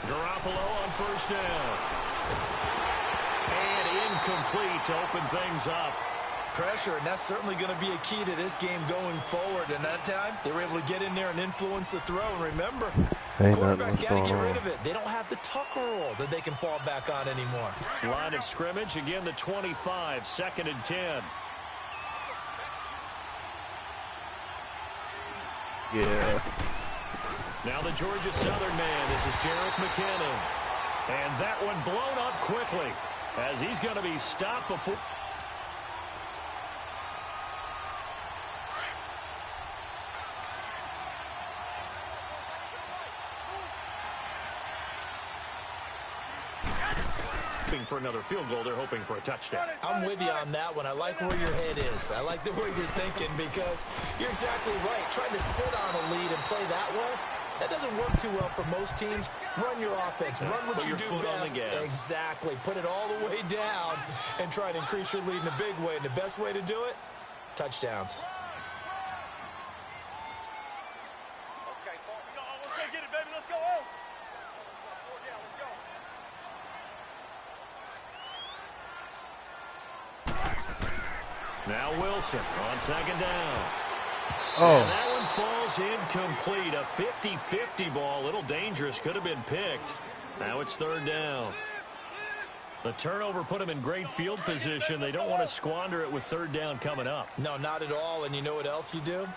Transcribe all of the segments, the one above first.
Garoppolo on first down. And incomplete to open things up. Pressure, and that's certainly going to be a key to this game going forward. And that time, they were able to get in there and influence the throw. And remember, quarterbacks got to get rid of it. They don't have the Tucker roll that they can fall back on anymore. Line of scrimmage, again the 25, 2nd and 10. Yeah. Now the Georgia Southern man. This is Jerick McKinnon. And that one blown up quickly as he's going to be stopped before. For another field goal, they're hoping for a touchdown. I'm with you on that one. I like where your head is. I like the way you're thinking because you're exactly right. Trying to sit on a lead and play that way, that doesn't work too well for most teams. Run your offense. Run what you do best. Exactly. Put it all the way down and try and increase your lead in a big way. And the best way to do it, touchdowns. Okay, let's go get it, baby. Let's go. Now Wilson on 2nd down. Oh. And that one falls incomplete. A 50-50 ball. A little dangerous. Could have been picked. Now it's 3rd down. The turnover put them in great field position. They don't want to squander it with 3rd down coming up. No, not at all. And you know what else you do?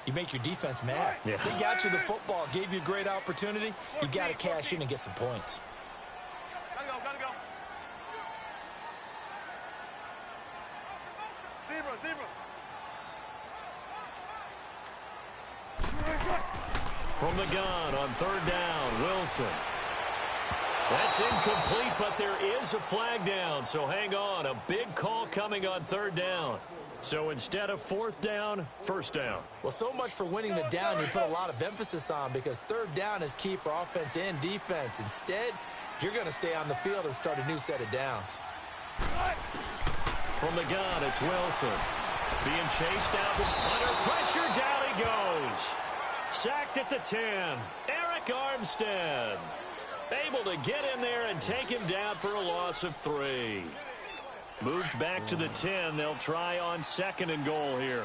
You make your defense mad. Yeah. They got you the football, gave you a great opportunity. You got to cash in and get some points. Gotta go. Zebra. From the gun on 3rd down, Wilson. That's incomplete, but there is a flag down, so hang on. A big call coming on 3rd down. So instead of 4th down, 1st down. Well, so much for winning the down you put a lot of emphasis on because 3rd down is key for offense and defense. Instead, you're going to stay on the field and start a new set of downs. From the gun, it's Wilson. Being chased out under pressure. Down he goes. Sacked at the 10. Eric Armstead. Able to get in there and take him down for a loss of 3. Moved back to the 10. They'll try on 2nd and goal here.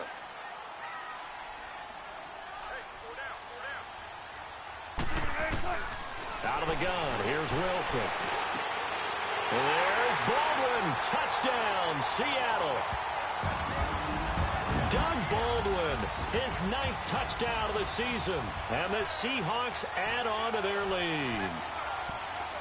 Out of the gun. Here's Wilson. There's Baldwin. Touchdown, Seattle. Doug Baldwin, his 9th touchdown of the season. And the Seahawks add on to their lead.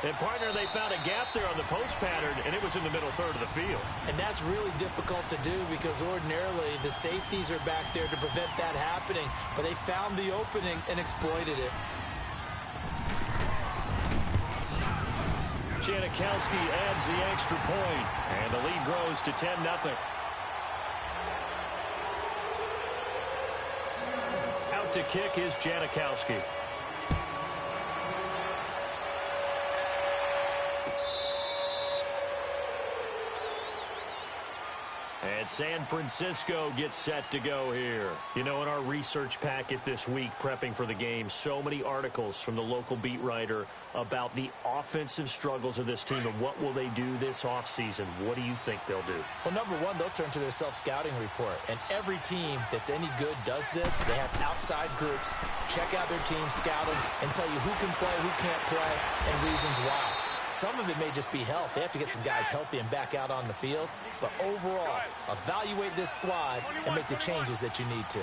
And, partner, they found a gap there on the post pattern, and it was in the middle 3rd of the field. And that's really difficult to do because ordinarily the safeties are back there to prevent that happening. But they found the opening and exploited it. Janikowski adds the extra point, and the lead grows to 10-0. Out to kick is Janikowski. And San Francisco gets set to go here. You know, in our research packet this week, prepping for the game, so many articles from the local beat writer about the offensive struggles of this team and what will they do this offseason. What do you think they'll do? Well, number one, they'll turn to their self-scouting report. And every team that's any good does this. They have outside groups, check out their team, scout them, and tell you who can play, who can't play, and reasons why. Some of it may just be health. They have to get some guys healthy and back out on the field. But overall, evaluate this squad and make the changes that you need to.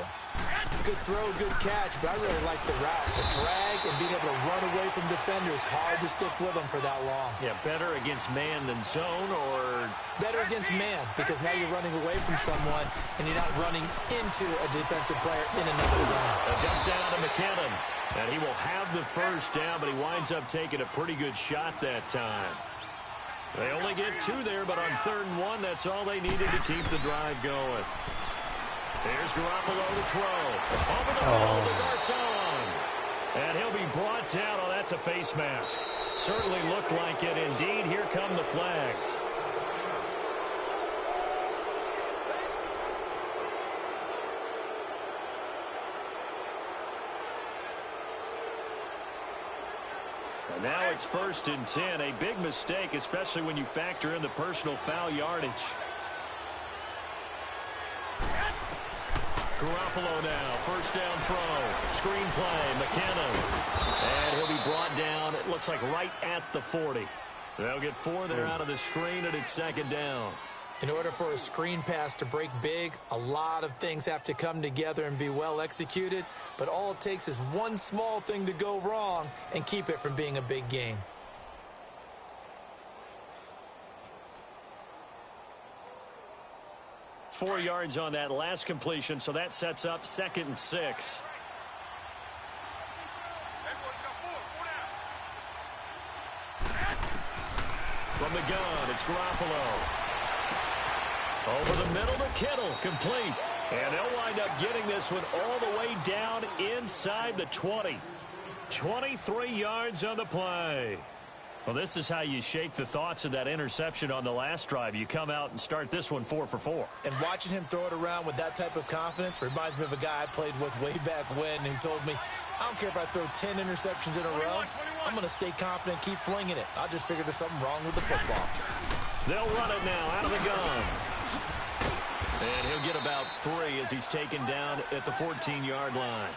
Good throw, good catch, but I really like the route. The drag and being able to run away from defenders, hard to stick with them for that long. Yeah, better against man than zone, or? Better against man, because now you're running away from someone and you're not running into a defensive player in another zone. A dump down to McKinnon. And he will have the 1st down, but he winds up taking a pretty good shot that time. They only get 2 there, but on 3rd and 1, that's all they needed to keep the drive going. Here's Garoppolo to throw. Over the middle to Garcon. And he'll be brought down. Oh, that's a face mask. Certainly looked like it. Indeed, here come the flags. Now it's 1st and 10. A big mistake, especially when you factor in the personal foul yardage. Garoppolo now, 1st down throw. Screen play, McKinnon. And he'll be brought down, it looks like right at the 40. They'll get 4 there out of the screen, and it's 2nd down. In order for a screen pass to break big, a lot of things have to come together and be well executed. But all it takes is one small thing to go wrong and keep it from being a big game. Four yards on that last completion, so that sets up 2nd and 6. From the gun, it's Garoppolo. Over the middle to Kittle, complete. And they'll wind up getting this one all the way down inside the 20. 23 yards on the play. Well, this is how you shake the thoughts of that interception on the last drive. You come out and start this one 4 for 4. And watching him throw it around with that type of confidence reminds me of a guy I played with way back when who told me, I don't care if I throw 10 interceptions in a row. I'm going to stay confident, keep flinging it. I just figured there's something wrong with the football. They'll run it now out of the gun. And he'll get about 3 as he's taken down at the 14-yard line.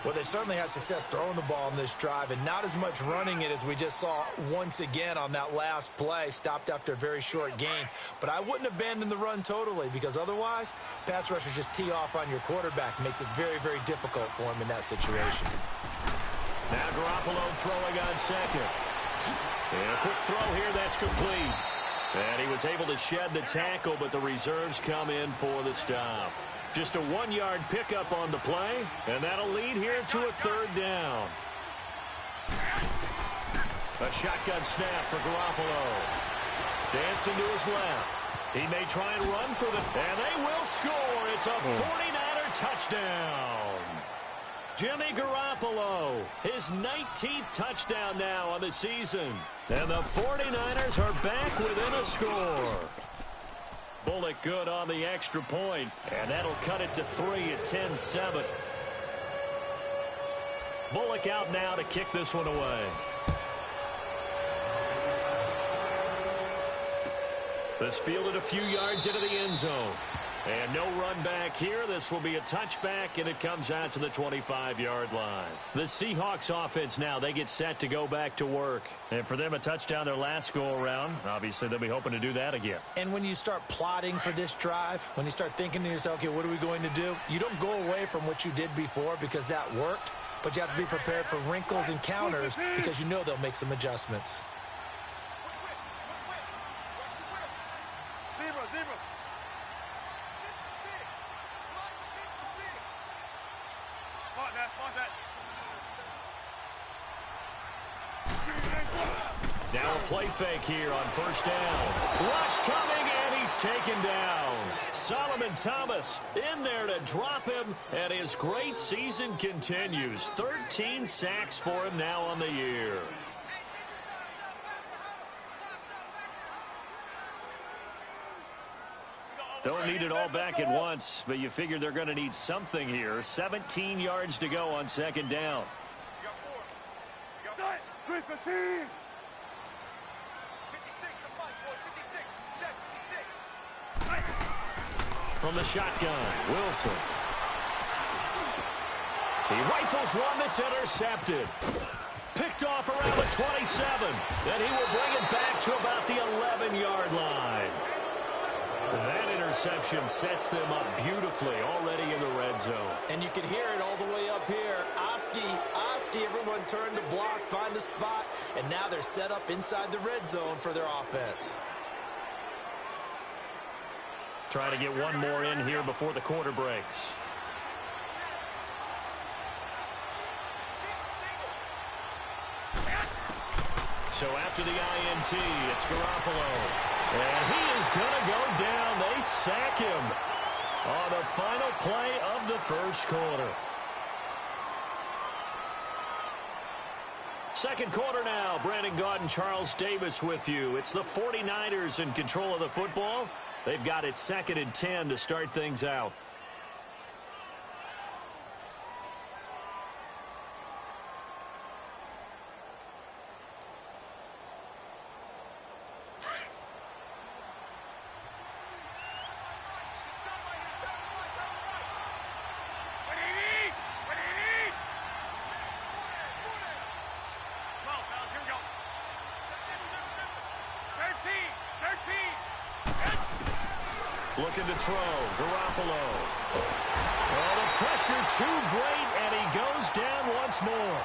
Well, they certainly had success throwing the ball on this drive and not as much running it as we just saw once again on that last play, stopped after a very short gain. But I wouldn't abandon the run totally because otherwise, pass rushers just tee off on your quarterback. Makes it very, very difficult for him in that situation. Now Garoppolo throwing on 2nd. And a quick throw here, that's complete. And he was able to shed the tackle, but the reserves come in for the stop. Just a 1-yard pickup on the play, and that'll lead here to a 3rd down. A shotgun snap for Garoppolo. Dancing to his left. He may try and run for them, and they will score. It's a 49er touchdown. Jimmy Garoppolo, his 19th touchdown now on the season. And the 49ers are back within a score. Bullock good on the extra point, and that'll cut it to 3 at 10-7. Bullock out now to kick this one away. This fielded a few yards into the end zone. And no run back here. This will be a touchback, and it comes out to the 25-yard line. The Seahawks offense now, they get set to go back to work. And for them, a touchdown their last go-around. Obviously, they'll be hoping to do that again. And when you start plotting for this drive, when you start thinking to yourself, okay, what are we going to do? You don't go away from what you did before because that worked, but you have to be prepared for wrinkles and counters because you know they'll make some adjustments. Now a play fake here on 1st down. Rush coming, and he's taken down. Solomon Thomas in there to drop him, and his great season continues. 13 sacks for him now on the year. Don't need it all back at once, but you figure they're going to need something here. 17 yards to go on 2nd down. From the shotgun, Wilson. He rifles one that's intercepted. Picked off around the 27. Then he will bring it back to about the 11-yard line. That interception sets them up beautifully already in the red zone. And you can hear it all the way up here. Oski, everyone turned to block, find a spot, and now they're set up inside the red zone for their offense. Trying to get one more in here before the quarter breaks. So after the INT, it's Garoppolo. And he is going to go down. They sack him on the final play of the 1st quarter. 2nd quarter now. Brandon Gaudin, Charles Davis with you. It's the 49ers in control of the football. They've got it 2nd and 10 to start things out. Looking to throw. Garoppolo. Oh, the pressure too great, and he goes down once more.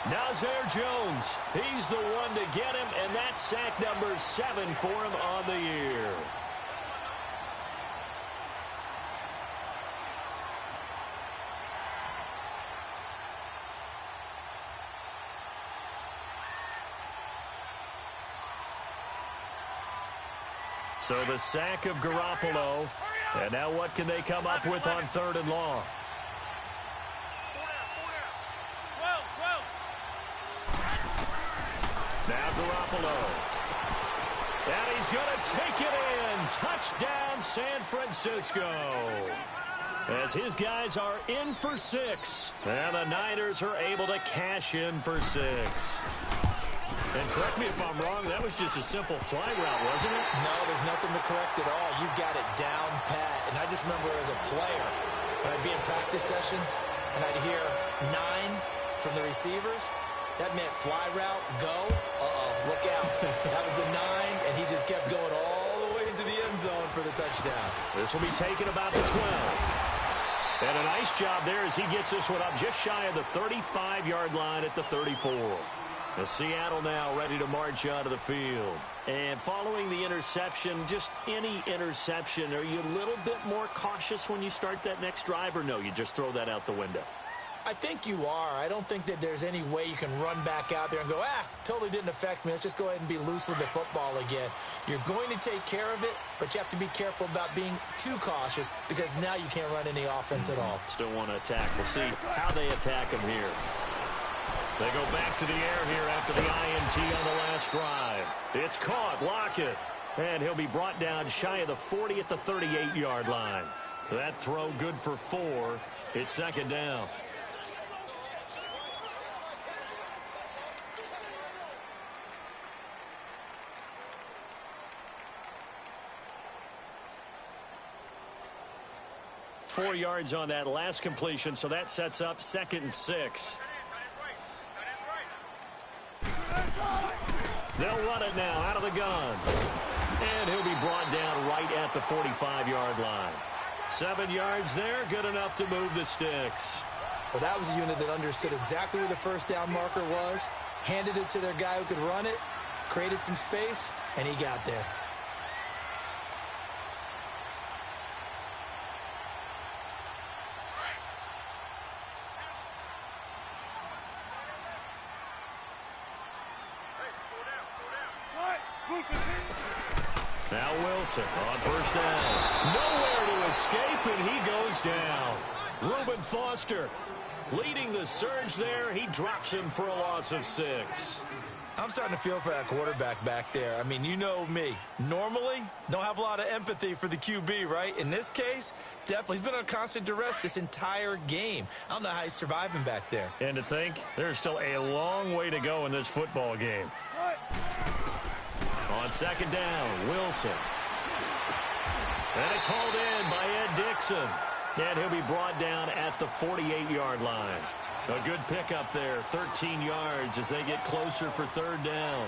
Nazir Jones, he's the one to get him, and that's sack number 7 for him on the year. So the sack of Garoppolo. And now what can they come up with on 3rd and long? Now Garoppolo. And he's going to take it in. Touchdown, San Francisco. As his guys are in for 6. And the Niners are able to cash in for 6. And correct me if I'm wrong, that was just a simple fly route, wasn't it? No, there's nothing to correct at all. You've got it down pat. And I just remember as a player, when I'd be in practice sessions, and I'd hear 9 from the receivers, that meant fly route, go, look out. That was the 9, and he just kept going all the way into the end zone for the touchdown. This will be taken about the 12. And a nice job there as he gets this one up just shy of the 35-yard line at the 34. The Seattle now ready to march out of the field. And following the interception, just any interception, are you a little bit more cautious when you start that next drive, or no, you just throw that out the window? I think you are. I don't think that there's any way you can run back out there and go, totally didn't affect me. Let's just go ahead and be loose with the football again. You're going to take care of it, but you have to be careful about being too cautious because now you can't run any offense at all. Still want to attack. We'll see how they attack him here. They go back to the air here after the INT on the last drive. It's caught. Lockett. And he'll be brought down shy of the 40 at the 38-yard line. That throw good for 4. It's 2nd down. Four yards on that last completion, so that sets up 2nd and 6. They'll run it now out of the gun. And he'll be brought down right at the 45-yard line. 7 yards there, good enough to move the sticks. Well, that was a unit that understood exactly where the first down marker was, handed it to their guy who could run it, created some space, and he got there. Now Wilson on 1st down. Nowhere to escape, and he goes down. Reuben Foster leading the surge there. He drops him for a loss of 6. I'm starting to feel for that quarterback back there. I mean, you know me. Normally, don't have a lot of empathy for the QB, right? In this case, definitely. He's been on constant duress this entire game. I don't know how he's surviving back there. And to think, there's still a long way to go in this football game. On 2nd down, Wilson. And it's hauled in by Ed Dixon. And he'll be brought down at the 48-yard line. A good pickup there, 13 yards as they get closer for 3rd down.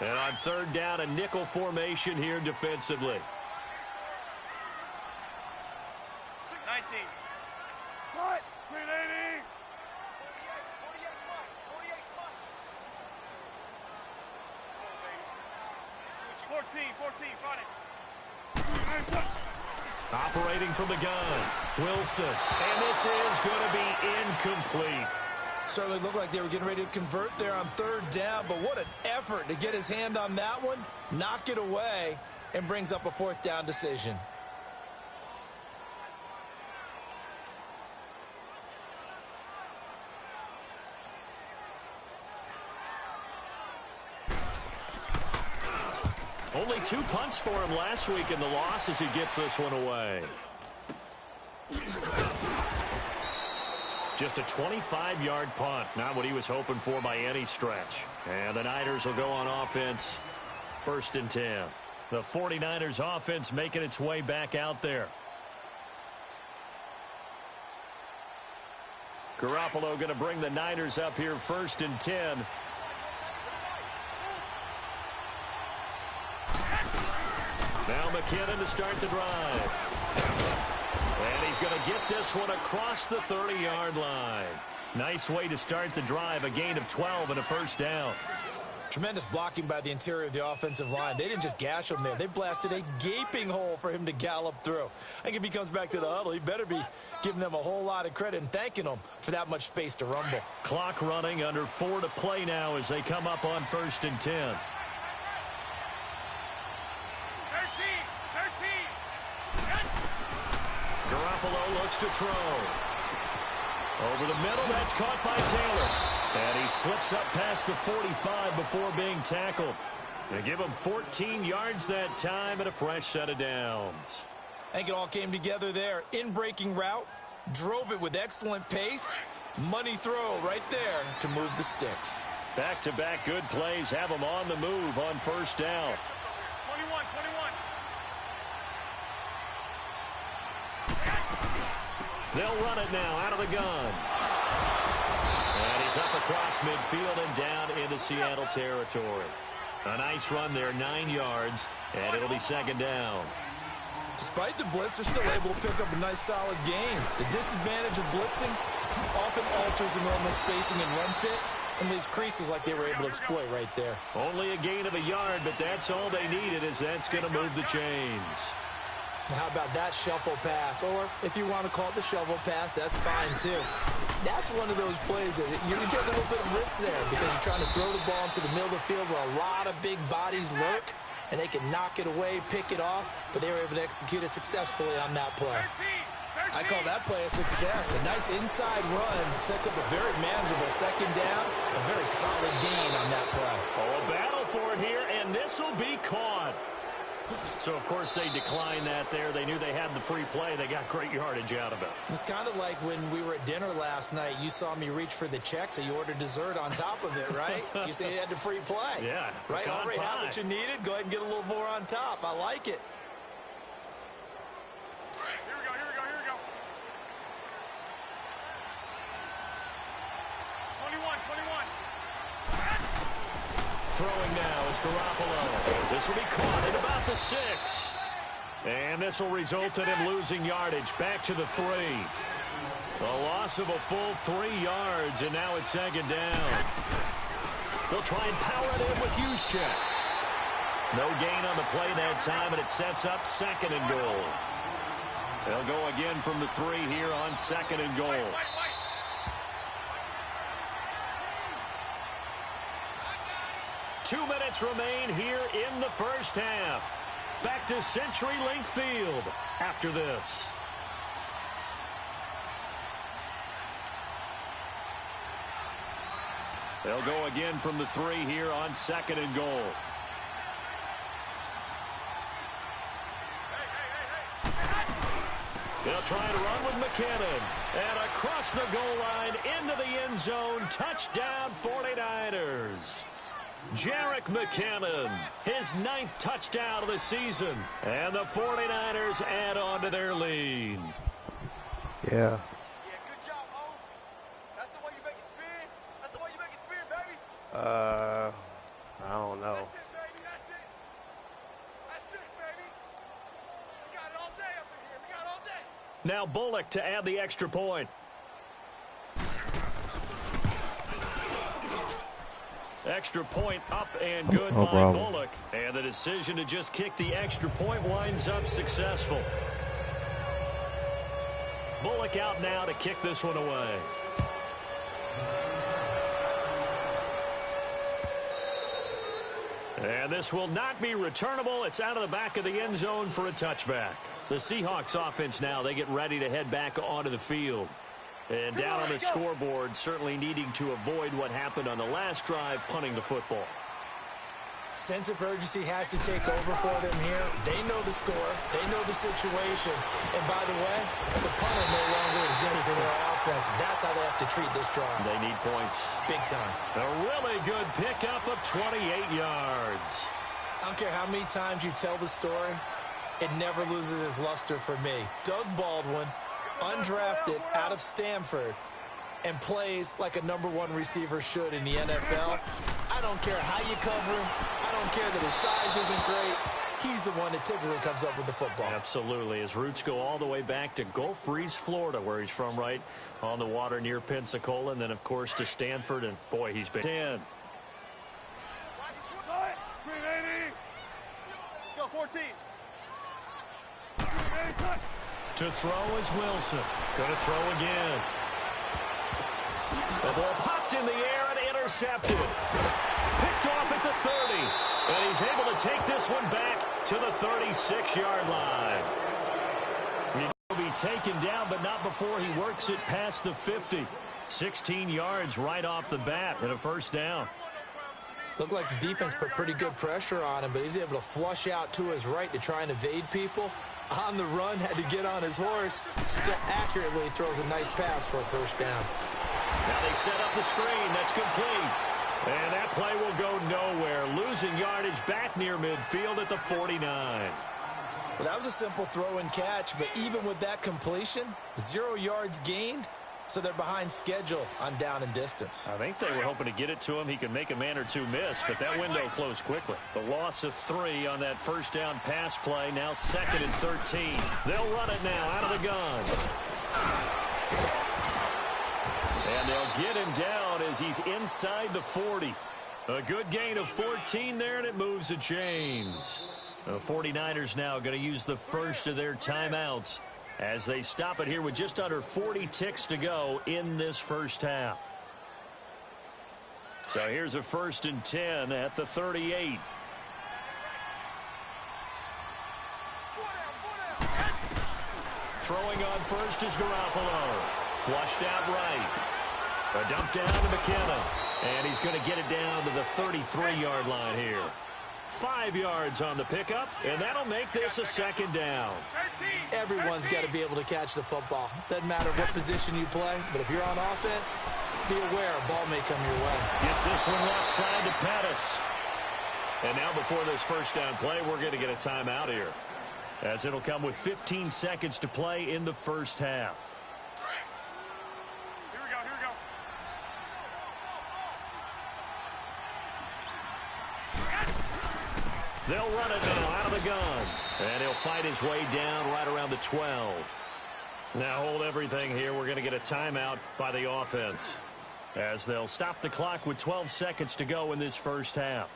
And on 3rd down, a nickel formation here defensively. 19. Cut. 380. 14, front it. Operating from the gun, Wilson. And this is going to be incomplete. Certainly looked like they were getting ready to convert there on 3rd down, but what an effort to get his hand on that one, knock it away, and brings up a 4th down decision. Only 2 punts for him last week in the loss as he gets this one away. Just a 25-yard punt, not what he was hoping for by any stretch. And the Niners will go on offense, 1st and 10. The 49ers offense making its way back out there. Garoppolo going to bring the Niners up here 1st and 10. Now McKinnon to start the drive. And he's going to get this one across the 30-yard line. Nice way to start the drive, a gain of 12 and a 1st down. Tremendous blocking by the interior of the offensive line. They didn't just gash him there. They blasted a gaping hole for him to gallop through. I think if he comes back to the huddle, he better be giving them a whole lot of credit and thanking them for that much space to rumble. Clock running, under 4 to play now as they come up on 1st and 10. 13. Garoppolo looks to throw. Over the middle, that's caught by Taylor. And he slips up past the 45 before being tackled. They give him 14 yards that time and a fresh set of downs. I think it all came together there. In-breaking route, drove it with excellent pace. Money throw right there to move the sticks. Back-to-back good plays have him on the move on 1st down. 21. They'll run it now out of the gun. And he's up across midfield and down into Seattle territory. A nice run there, 9 yards, and it'll be 2nd down. Despite the blitz, they're still able to pick up a nice solid gain. The disadvantage of blitzing often alters the normal spacing and run fits and leaves creases like they were able to exploit right there. Only a gain of a yard, but that's all they needed, as that's going to move the chains. How about that shuffle pass? Or if you want to call it the shovel pass, that's fine too. That's one of those plays that you can take a little bit of risk there because you're trying to throw the ball into the middle of the field where a lot of big bodies lurk, and they can knock it away, pick it off, but they were able to execute it successfully on that play. 13. I call that play a success. A nice inside run sets up a very manageable 2nd down, a very solid gain on that play. Oh, a battle for it here, and this will be caught. So, of course, they declined that there. They knew they had the free play. They got great yardage out of it. It's kind of like when we were at dinner last night. You saw me reach for the check, so you ordered dessert on top of it, right? You say you had the free play. Yeah. Right? Already have what you needed. Go ahead and get a little more on top. I like it. Here we go. 21. Throwing now is Garoppolo. This will be caught at about the 6. And this will result in him losing yardage back to the 3. A loss of a full 3 yards, and now it's 2nd down. They'll try and power it in with Juszczyk. No gain on the play that time, and it sets up 2nd and goal. They'll go again from the 3 here on 2nd and goal. 2 minutes remain here in the 1st half. Back to CenturyLink Field after this. They'll go again from the 3 here on 2nd and goal. They'll try to run with McKinnon. And across the goal line into the end zone. Touchdown 49ers. Jerick McKinnon, his 9th touchdown of the season. And the 49ers add on to their lead. Yeah. Yeah, good job, Mo. That's the way you make it spin. That's the way you make it spin, baby. I don't know. That's it, baby. That's it. That's 6, baby. We got it all day up in here. We got it all day. Now Bullock to add the extra point. Extra point up and good by Bullock. And the decision to just kick the extra point winds up successful. Bullock out now to kick this one away. And this will not be returnable. It's out of the back of the end zone for a touchback. The Seahawks offense now, they get ready to head back onto the field. And down on the scoreboard, certainly needing to avoid what happened on the last drive, punting the football. Sense of urgency has to take over for them here. They know the score. They know the situation. And by the way, the punter no longer exists for their offense. That's how they have to treat this drive. They need points. Big time. A really good pickup of 28 yards. I don't care how many times you tell the story, it never loses its luster for me. Doug Baldwin, undrafted out of Stanford, and plays like a #1 receiver should in the NFL. I don't care how you cover him. I don't care that his size isn't great. He's the one that typically comes up with the football. Absolutely. His roots go all the way back to Gulf Breeze, Florida, where he's from, right on the water near Pensacola, and then, of course, to Stanford. And, boy, he's been 10. Let's go 14. To throw is Wilson. Going to throw again. The ball popped in the air and intercepted. Picked off at the 30. And he's able to take this one back to the 36-yard line. He'll be taken down, but not before he works it past the 50. 16 yards right off the bat and a first down. Looked like the defense put pretty good pressure on him, but he's able to flush out to his right to try and evade people. On the run, had to get on his horse. Still accurately throws a nice pass for a first down. Now they set up the screen. That's complete. And that play will go nowhere. Losing yardage back near midfield at the 49. Well, that was a simple throw and catch, but even with that completion, 0 yards gained, so they're behind schedule on down and distance. I think they were hoping to get it to him. He could make a man or two miss, but that window closed quickly. The loss of 3 on that first down pass play. Now 2nd and 13. They'll run it now out of the gun. And they'll get him down as he's inside the 40. A good gain of 14 there, and it moves the chains. The 49ers now going to use the first of their timeouts as they stop it here with just under 40 ticks to go in this first half. So here's a 1st and 10 at the 38. Throwing on first is Garoppolo. Flushed out right. A dump down to McKinnon. And he's going to get it down to the 33-yard line here. 5 yards on the pickup, and that'll make this a 2nd down. Everyone's got to be able to catch the football. Doesn't matter what position you play, but if you're on offense, be aware a ball may come your way. Gets this one left side to Pettis. And now before this first down play, we're going to get a timeout here, as it'll come with 15 seconds to play in the first half. They'll run it now out of the gun. And he'll fight his way down right around the 12. Now hold everything here. We're going to get a timeout by the offense, as they'll stop the clock with 12 seconds to go in this first half.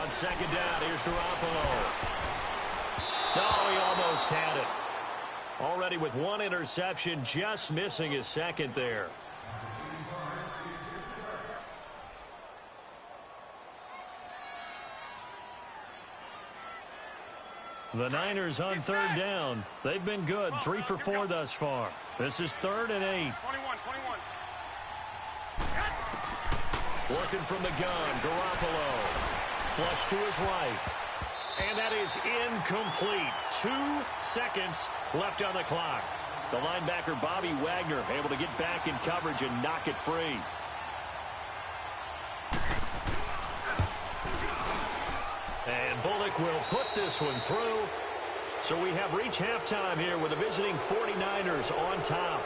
On 2nd down, here's Garoppolo. Oh, he almost had it. Already with 1 interception, just missing his 2nd there. The Niners on 3rd down. They've been good, 3 for 4 thus far. This is 3rd and 8. 21. Working from the gun, Garoppolo. Flush to his right. And that is incomplete. 2 seconds left on the clock. The linebacker, Bobby Wagner, able to get back in coverage and knock it free. And Bullock will put this one through. So we have reached halftime here with the visiting 49ers on top.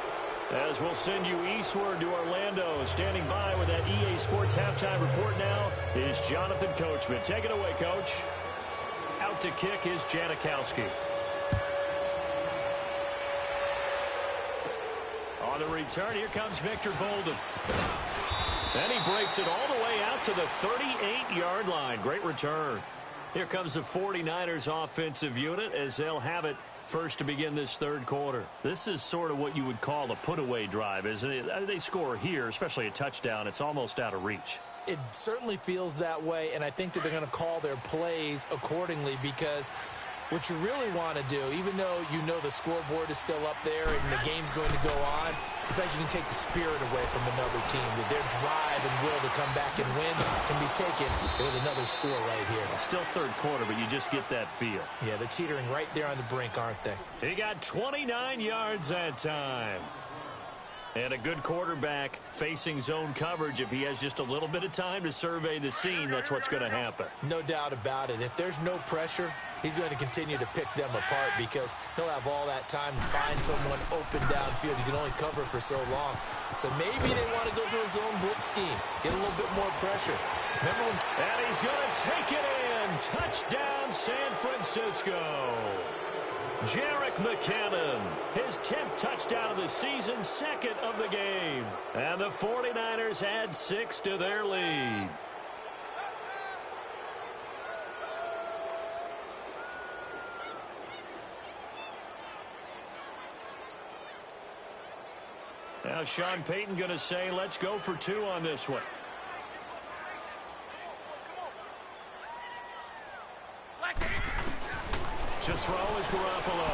As we'll send you eastward to Orlando. Standing by with that EA Sports halftime report now is Jonathan Coachman. Take it away, Coach. Out to kick is Janikowski. On the return, here comes Victor Bolden. And he breaks it all the way out to the 38-yard line. Great return. Here comes the 49ers offensive unit as they'll have it first to begin this 3rd quarter. This is sort of what you would call a put-away drive, isn't it? They score here, especially a touchdown. It's almost out of reach. It certainly feels that way, and I think that they're going to call their plays accordingly, because what you really want to do, even though you know the scoreboard is still up there and the game's going to go on, in fact, you can take the spirit away from another team. That their drive and will to come back and win can be taken with another score right here. Still 3rd quarter, but you just get that feel. Yeah, they're teetering right there on the brink, aren't they? He got 29 yards that time. And a good quarterback facing zone coverage. If he has just a little bit of time to survey the scene, that's what's going to happen. No doubt about it. If there's no pressure, he's going to continue to pick them apart because he'll have all that time to find someone open downfield. You can only cover for so long. So maybe they want to go to a zone blitz scheme, get a little bit more pressure. Remember when... And he's going to take it in. Touchdown, San Francisco. Jerick McKinnon, his 10th touchdown of the season, second of the game. And the 49ers add 6 to their lead. Now Sean Payton going to say, let's go for 2 on this one. To throw is Garoppolo.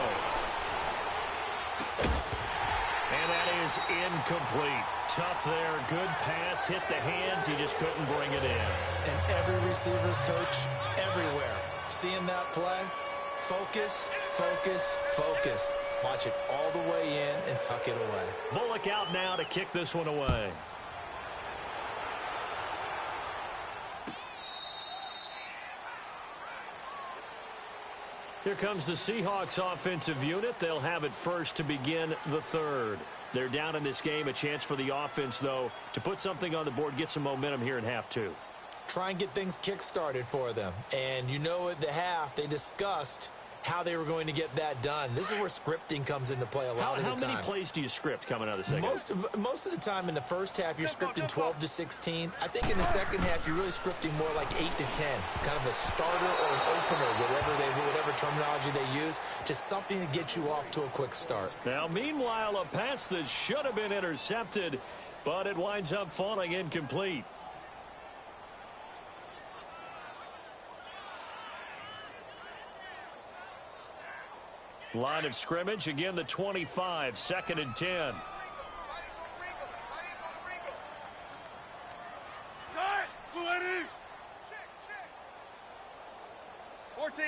And that is incomplete. Tough there. Good pass. Hit the hands. He just couldn't bring it in. And every receiver's coach everywhere. Seeing that play, focus, focus, focus. Watch it all the way in and tuck it away. Bullock out now to kick this one away. Here comes the Seahawks offensive unit. They'll have it first to begin the third. They're down in this game. A chance for the offense, though, to put something on the board, get some momentum here in half 2. Try and get things kick-started for them. And you know at the half, they discussed how they were going to get that done. This is where scripting comes into play a lot of the time. How many plays do you script coming out of the second? Most of the time in the first half, you're scripting 12 to 16. I think in the second half, you're really scripting more like 8 to 10. Kind of a starter or an opener, whatever terminology they use. Just something to get you off to a quick start. Now, meanwhile, a pass that should have been intercepted, but it winds up falling incomplete. Line of scrimmage, again the 25, 2nd and 10. 14.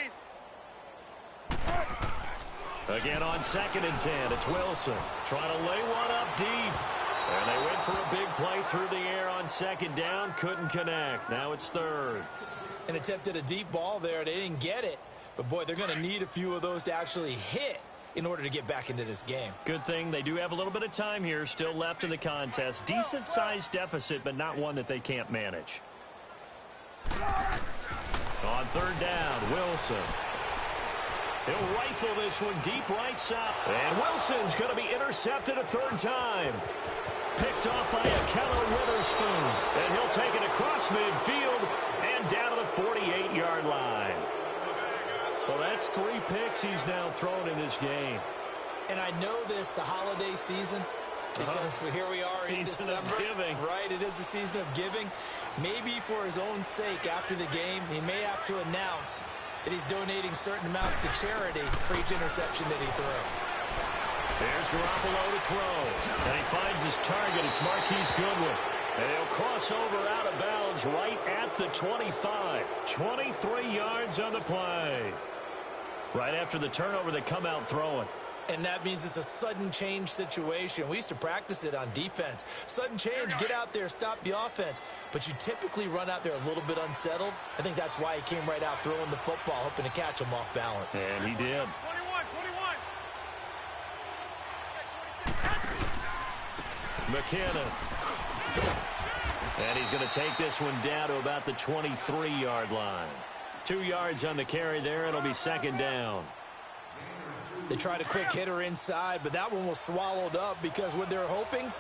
Again on 2nd and 10, it's Wilson trying to lay one up deep. And they went for a big play through the air on 2nd down, couldn't connect. Now it's 3rd. And attempted a deep ball there. They didn't get it. But, boy, they're going to need a few of those to actually hit in order to get back into this game. Good thing they do have a little bit of time here still left in the contest. Decent-sized deficit, but not one that they can't manage. On 3rd down, Wilson. He'll rifle this one deep right side. And Wilson's going to be intercepted a 3rd time. Picked off by Keller Witherspoon. And he'll take it across midfield and down to the 48-yard line. Well, that's 3 picks he's now thrown in this game. And I know this, the holiday season, because here we are in December. Season of giving. Right, it is the season of giving. Maybe for his own sake after the game, he may have to announce that he's donating certain amounts to charity for each interception that he threw. There's Garoppolo to throw. And he finds his target. It's Marquise Goodwin. And he'll cross over out of bounds right at the 25. 23 yards on the play. Right after the turnover, they come out throwing. And that means it's a sudden change situation. We used to practice it on defense. Sudden change, get out there, stop the offense. But you typically run out there a little bit unsettled. I think that's why he came right out throwing the football, hoping to catch him off balance. And he did. 21. McKinnon. And he's going to take this one down to about the 23-yard line. 2 yards on the carry there. It'll be 2nd down. They tried a quick hitter inside, but that one was swallowed up because what they're hoping,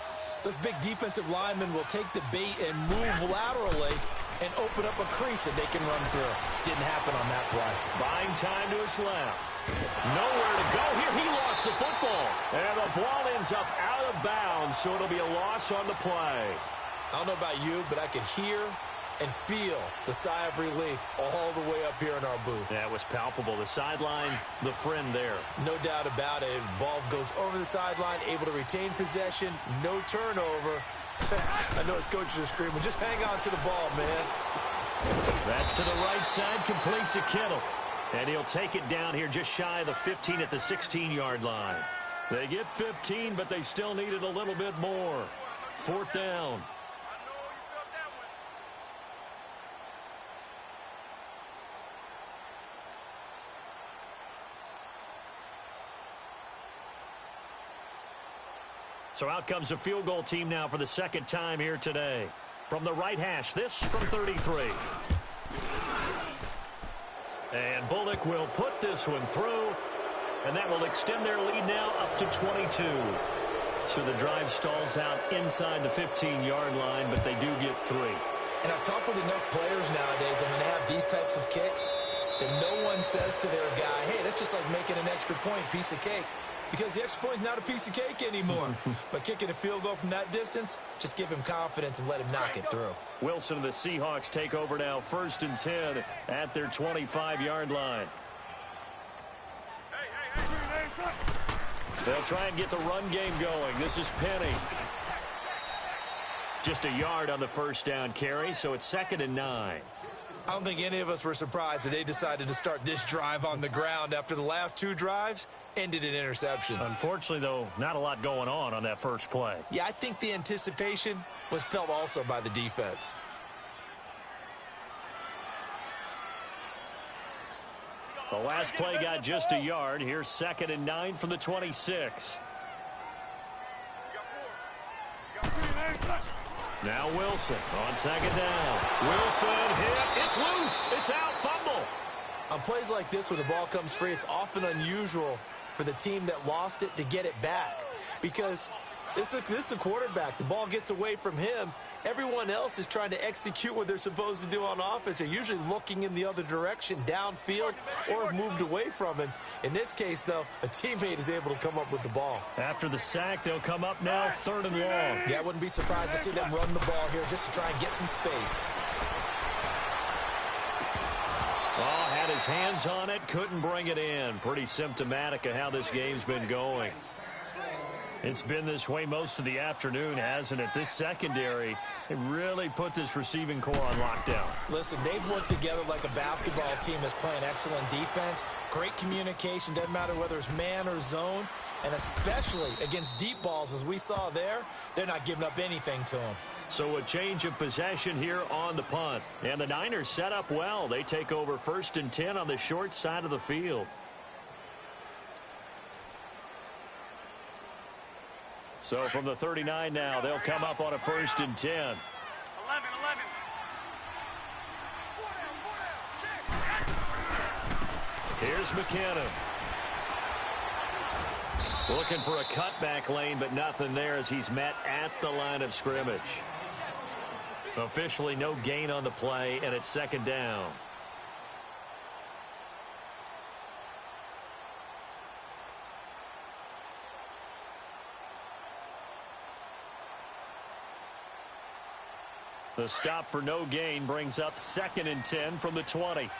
those big defensive linemen will take the bait and move laterally and open up a crease that they can run through. Didn't happen on that play. Buying time to his left. Nowhere to go here. He lost the football. And the ball ends up out of bounds, so it'll be a loss on the play. I don't know about you, but I could hear and feel the sigh of relief all the way up here in our booth. That was palpable. The sideline, the friend there. No doubt about it. Ball goes over the sideline, able to retain possession, no turnover. I know his coaches are screaming, just hang on to the ball, man. That's to the right side, complete to Kittle. And he'll take it down here just shy of the 15 at the 16-yard line. They get 15, but they still needed a little bit more. 4th down. So out comes a field goal team now for the 2nd time here today. From the right hash, this from 33. And Bullock will put this one through, and that will extend their lead now up to 22. So the drive stalls out inside the 15-yard line, but they do get 3. And I've talked with enough players nowadays, and when they have these types of kicks, that no one says to their guy, hey, that's just like making an extra point, piece of cake. Because the extra point is not a piece of cake anymore. But kicking a field goal from that distance, just give him confidence and let him knock it through. Wilson and the Seahawks take over now, 1st and 10 at their 25-yard line. They'll try and get the run game going. This is Penny. Just a yard on the 1st down carry, so it's 2nd and 9. I don't think any of us were surprised that they decided to start this drive on the ground after the last 2 drives ended in interceptions. Unfortunately, though, not a lot going on that first play. Yeah, I think the anticipation was felt also by the defense. The last play got just a yard. Here's 2nd and 9 from the 26. Now Wilson on 2nd down. Wilson hit. It's loose. It's out. Fumble. On plays like this, when the ball comes free, it's often unusual for the team that lost it to get it back. Because this is the quarterback. The ball gets away from him. Everyone else is trying to execute what they're supposed to do on offense. They're usually looking in the other direction, downfield, or have moved away from him. In this case, though, a teammate is able to come up with the ball. After the sack, they'll come up now 3rd and long. Yeah, I wouldn't be surprised to see them run the ball here just to try and get some space. Oh, had his hands on it, couldn't bring it in. Pretty symptomatic of how this game's been going. It's been this way most of the afternoon, hasn't it? This secondary, they really put this receiving core on lockdown. Listen, they've worked together like a basketball team that's playing excellent defense. Great communication, doesn't matter whether it's man or zone. And especially against deep balls, as we saw there, they're not giving up anything to them. So a change of possession here on the punt. And the Niners set up well. They take over 1st and 10 on the short side of the field. So from the 39 now, they'll come up on a 1st and 10. 11. Here's McKinnon. Looking for a cutback lane, but nothing there as he's met at the line of scrimmage. Officially no gain on the play, and it's 2nd down. The stop for no gain brings up 2nd and 10 from the 20.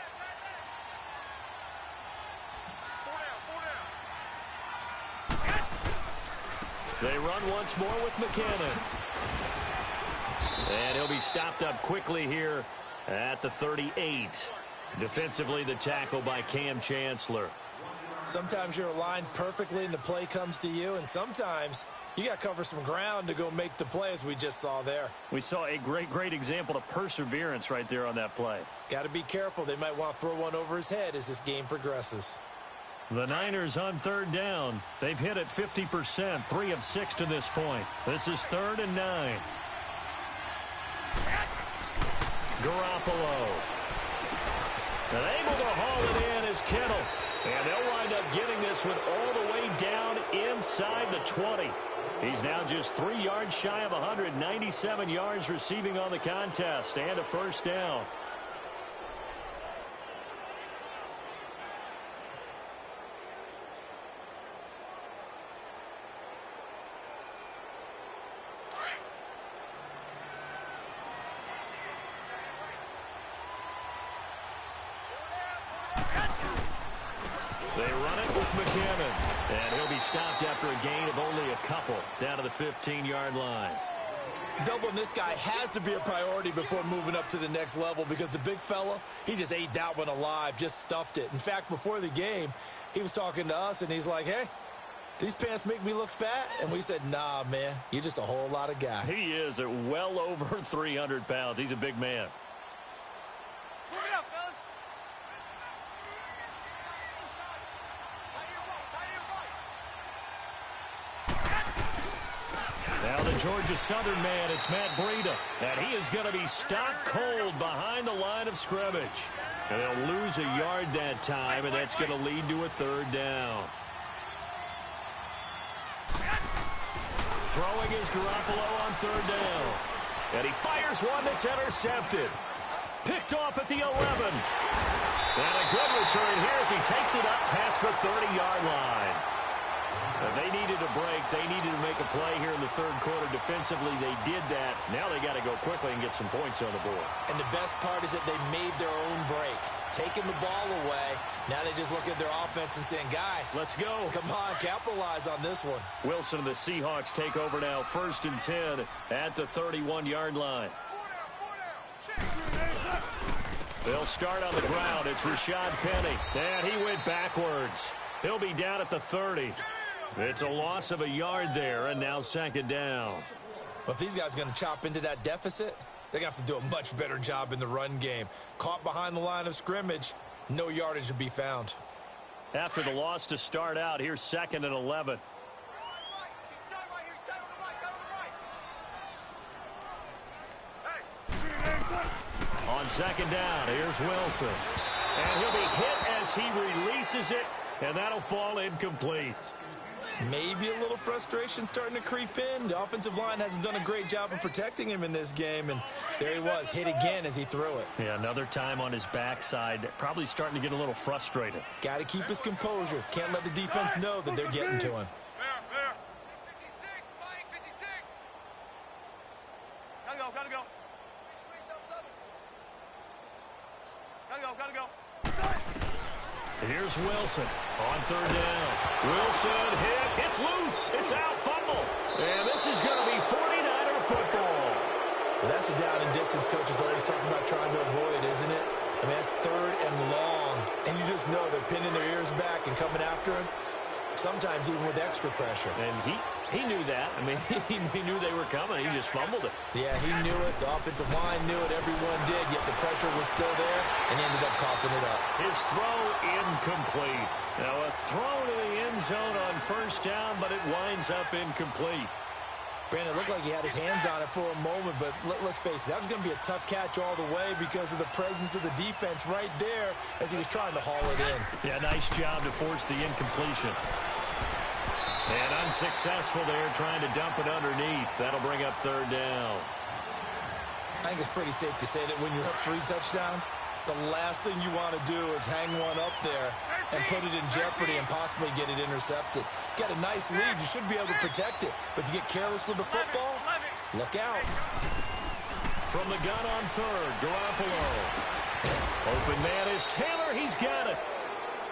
They run once more with McKinnon. And he'll be stopped up quickly here at the 38. Defensively, the tackle by Cam Chancellor. Sometimes you're aligned perfectly and the play comes to you, and sometimes you got to cover some ground to go make the play, as we just saw there. We saw a great example of perseverance right there on that play. Got to be careful. They might want to throw one over his head as this game progresses. The Niners on 3rd down. They've hit it 50%, 3 of 6 to this point. This is 3rd and 9. Garoppolo. And able to haul it in is Kittle. And they'll wind up getting this one all the way down inside the 20. He's now just 3 yards shy of 197 yards receiving on the contest and a 1st down. They run it with McKinnon. And he'll be stopped after a gain of only a couple down to the 15-yard line. Doubling this guy has to be a priority before moving up to the next level, because the big fella, he just ate that one alive, just stuffed it. In fact, before the game, he was talking to us, and he's like, hey, These pants make me look fat? And we said, nah, man, you're just a whole lot of guy. He is at well over 300 pounds. He's a big man. Move it up, fellas. Now the Georgia Southern man, it's Matt Breida. And he is going to be stopped cold behind the line of scrimmage. And they'll lose a yard that time, and that's going to lead to a third down. Throwing is Garoppolo on third down. And he fires one that's intercepted. Picked off at the 11. And a good return here as he takes it up past the 30-yard line. They needed a break. They needed to make a play here in the third quarter. Defensively, they did that. Now they got to go quickly and get some points on the board. And the best part is that they made their own break. Taking the ball away. Now they just look at their offense and saying, guys, let's go. Come on, capitalize on this one. Wilson and the Seahawks take over now, 1st and 10 at the 31-yard line. They'll start on the ground. It's Rashad Penny. And he went backwards. He'll be down at the 30. It's a loss of a yard there, and now 2nd down. But if these guys are going to chop into that deficit, they're going to have to do a much better job in the run game. Caught behind the line of scrimmage, no yardage to be found. After the loss to start out, here's 2nd and 11. On 2nd down, here's Wilson. And he'll be hit as he releases it, and that'll fall incomplete. Maybe a little frustration starting to creep in. The offensive line hasn't done a great job of protecting him in this game, and there he was, hit again as he threw it. Yeah, another time on his backside, probably starting to get a little frustrated. Got to keep his composure. Can't let the defense know that they're getting to him. 56, Mike, 56. Gotta go. Gotta go. Here's Wilson on 3rd down. Wilson hit. It's loose. It's out. Fumble. And this is going to be 49er football. Well, that's a down and distance coach is always talking about trying to avoid, isn't it? I mean, that's 3rd and long. And you just know they're pinning their ears back and coming after him. Sometimes even with extra pressure. And he knew that. I mean, he knew they were coming. He just fumbled it. Yeah, he knew it. The offensive line knew it. Everyone did, yet the pressure was still there, and he ended up coughing it up. His throw incomplete. Now a throw to the end zone on 1st down, but it winds up incomplete. Brandon, it looked like he had his hands on it for a moment, but let's face it, that was going to be a tough catch all the way because of the presence of the defense right there as he was trying to haul it in. Yeah, nice job to force the incompletion. And unsuccessful there, trying to dump it underneath. That'll bring up 3rd down. I think it's pretty safe to say that when you're up 3 touchdowns, the last thing you want to do is hang one up there and put it in jeopardy and possibly get it intercepted. Got a nice lead. You should be able to protect it. But if you get careless with the football, look out. From the gun on 3rd, Garoppolo. Open man is Taylor. He's got it.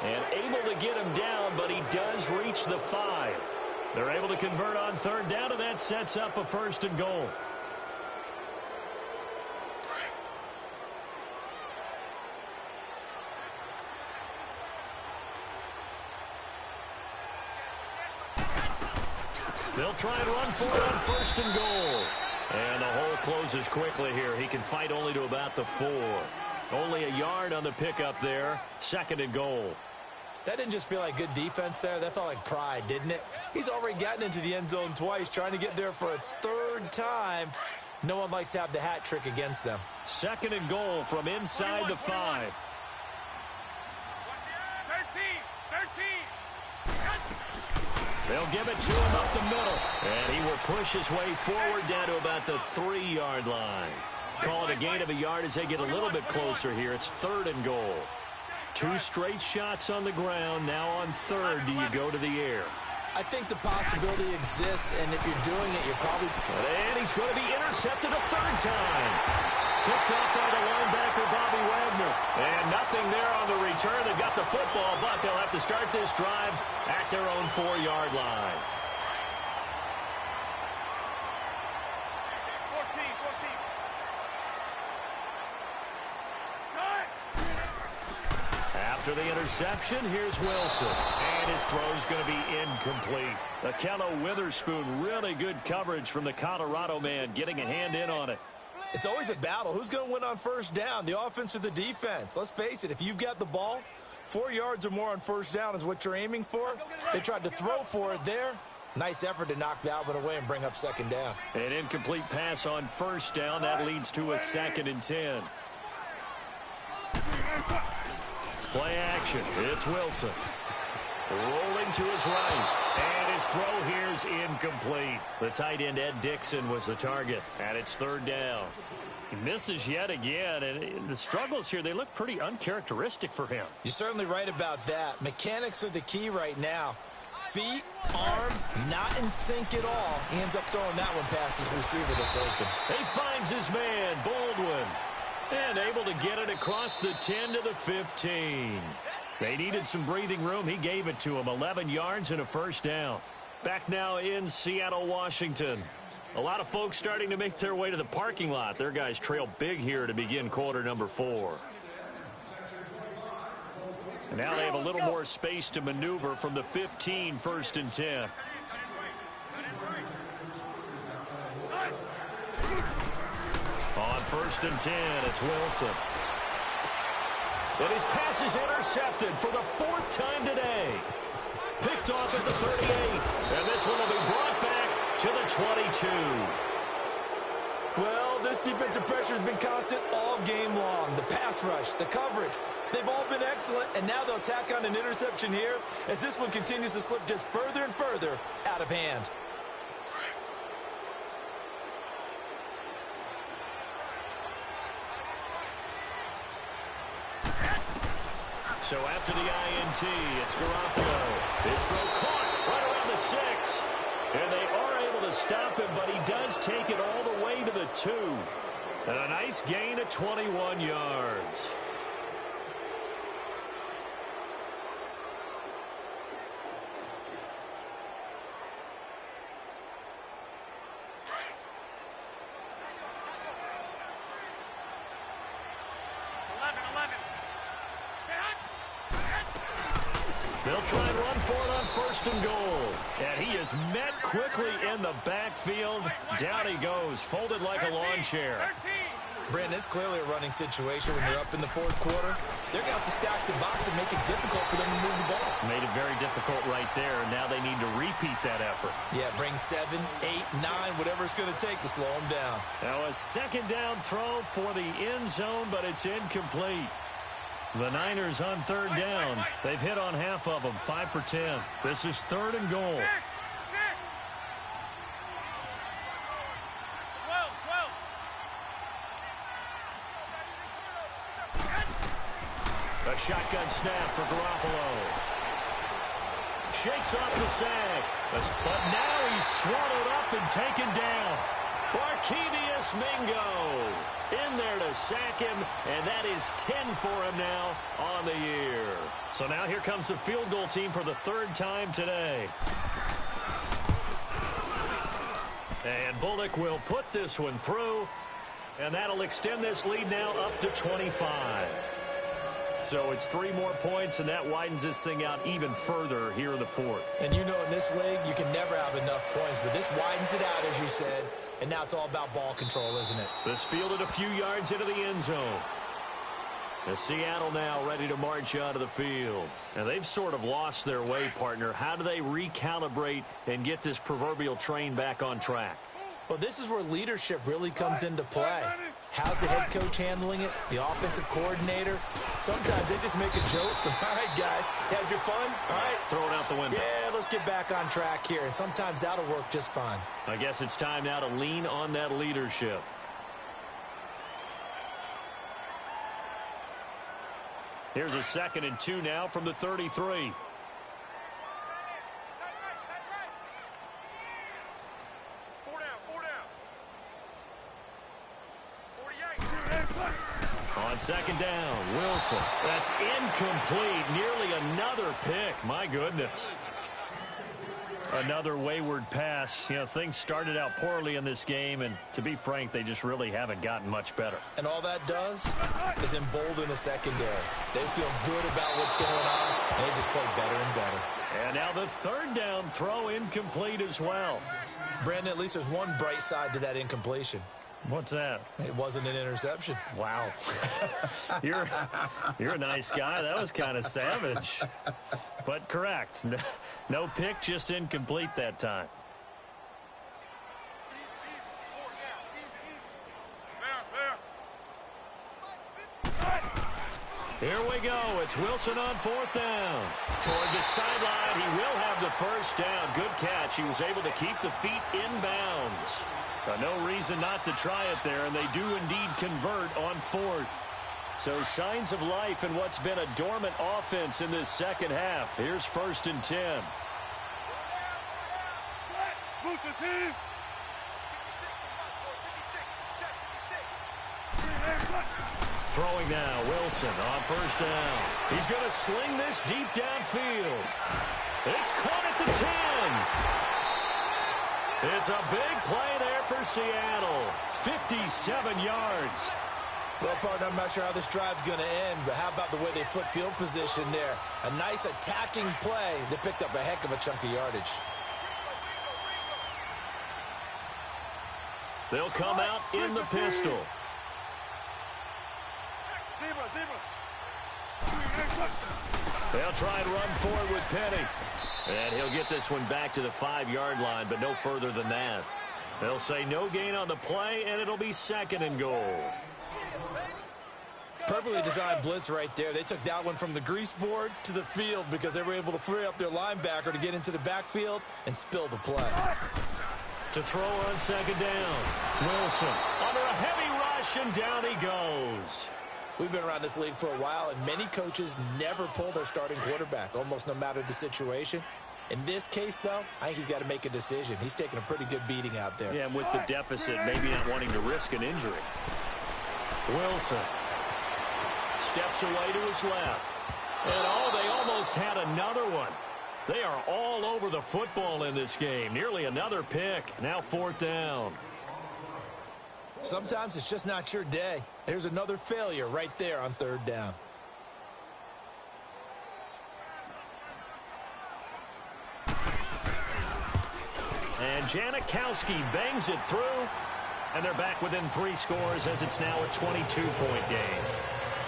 And able to get him down, but he does reach the 5. They're able to convert on 3rd down, and that sets up a 1st and goal. They'll try and run for it on 1st and goal. And the hole closes quickly here. He can fight only to about the 4. Only a yard on the pickup there. 2nd and goal. That didn't just feel like good defense there. That felt like pride, didn't it? He's already gotten into the end zone twice, trying to get there for a 3rd time. No one likes to have the hat trick against them. 2nd and goal from inside the 5. 13. They'll give it to him up the middle. And he will push his way forward down to about the 3-yard line. Call it a gain of a yard as they get a little bit closer here. It's 3rd and goal. 2 straight shots on the ground. Now on 3rd, do you go to the air? I think the possibility exists, and if you're doing it, you're probably... And he's going to be intercepted a 3rd time. Picked up by the linebacker, Bobby Wagner. And nothing there on the return. They got the football, but they'll have to start this drive at their own 4-yard line. 14. After the interception, here's Wilson. And his throw's going to be incomplete. Akello Witherspoon, really good coverage from the Colorado man, getting a hand in on it. It's always a battle. Who's going to win on first down, the offense or the defense? Let's face it, if you've got the ball, 4 yards or more on first down is what you're aiming for. They tried to throw for it there. Nice effort to knock that one away and bring up second down. An incomplete pass on first down. That leads to a 2nd and 10. Play action. It's Wilson. Rolling to his right. And his throw here's incomplete. The tight end, Ed Dixon, was the target. And it's 3rd down. He misses yet again. And the struggles here, they look pretty uncharacteristic for him. You're certainly right about that. Mechanics are the key right now. Feet, arm, not in sync at all. He ends up throwing that one past his receiver that's open. He finds his man, Baldwin. And able to get it across the 10 to the 15. They needed some breathing room. He gave it to him. 11 yards and a first down. Back now in Seattle, Washington. A lot of folks starting to make their way to the parking lot. Their guys trail big here to begin quarter number 4. And now they have a little more space to maneuver from the 15, 1st and 10. On 1st and 10, it's Wilson. And his pass is intercepted for the 4th time today. Picked off at the 38. And this one will be brought back to the 22. Well, this defensive pressure has been constant all game long. The pass rush, the coverage, they've all been excellent, and now they'll tack on an interception here as this one continues to slip just further and further out of hand. So after the INT, it's Garoppolo. His throw caught right around the 6. And they are able to stop him, but he does take it all the way to the 2. And a nice gain of 21 yards. They'll try and run for it on 1st and goal. And he is met quickly in the backfield. Down he goes, folded like a lawn chair. Brandon, it's clearly a running situation when you're up in the 4th quarter. They're going to have to stack the box and make it difficult for them to move the ball. Made it very difficult right there. Now they need to repeat that effort. Yeah, bring 7, 8, 9, whatever it's going to take to slow them down. Now a 2nd down throw for the end zone, but it's incomplete. The Niners on 3rd down. They've hit on half of them, 5 for 10. This is 3rd and goal. A shotgun snap for Garoppolo. Shakes off the sack. But now he's swallowed up and taken down. Barkevious Mingo in there to sack him, and that is 10 for him now on the year. So now here comes the field goal team for the 3rd time today. And Bullock will put this one through, and that'll extend this lead now up to 25. So it's 3 more points, and that widens this thing out even further here in the 4th. And you know in this league, you can never have enough points, but this widens it out, as you said, and now it's all about ball control, isn't it? This fielded a few yards into the end zone. And Seattle now ready to march out of the field. And they've sort of lost their way, partner. How do they recalibrate and get this proverbial train back on track? Well, this is where leadership really comes into play. How's the head coach handling it? The offensive coordinator? Sometimes they just make a joke. All right, guys, had your fun? All right. Throw it out the window. Yeah, let's get back on track here. And sometimes that'll work just fine. I guess it's time now to lean on that leadership. Here's a 2nd and 2 now from the 33. On 2nd down, Wilson. That's incomplete. Nearly another pick. My goodness. Another wayward pass. You know, things started out poorly in this game, and to be frank, they just really haven't gotten much better. And all that does is embolden the secondary. They feel good about what's going on, and they just play better and better. And now the third down throw incomplete as well. Brandon, at least there's one bright side to that incompletion. What's that? It wasn't an interception. Wow. You're a nice guy. That was kind of savage. But correct. No pick, just incomplete that time. Here we go. It's Wilson on fourth down. Toward the sideline, he will have the first down. Good catch. He was able to keep the feet in bounds. No reason not to try it there, and they do indeed convert on fourth. So signs of life in what's been a dormant offense in this second half. Here's 1st and 10. Throwing now, Wilson on first down. He's going to sling this deep downfield. It's caught at the 10. It's a big play there for Seattle. 57 yards. Well, partner, I'm not sure how this drive's going to end, but how about the way they flip field position there? A nice attacking play that picked up a heck of a chunk of yardage. They'll come out in the pistol. They'll try and run forward with Penny. And he'll get this one back to the 5-yard line, but no further than that. They'll say no gain on the play, and it'll be 2nd and goal. Perfectly designed blitz right there. They took that one from the grease board to the field because they were able to free up their linebacker to get into the backfield and spill the play. To throw on 2nd down. Wilson under a heavy rush, and down he goes. We've been around this league for a while, and many coaches never pull their starting quarterback, almost no matter the situation. In this case, though, I think he's got to make a decision. He's taking a pretty good beating out there. Yeah, and with the deficit, maybe not wanting to risk an injury. Wilson steps away to his left. And, they almost had another one. They are all over the football in this game. Nearly another pick. Now 4th down. Sometimes it's just not your day. There's another failure right there on 3rd down. And Janikowski bangs it through. And they're back within 3 scores as it's now a 22-point game.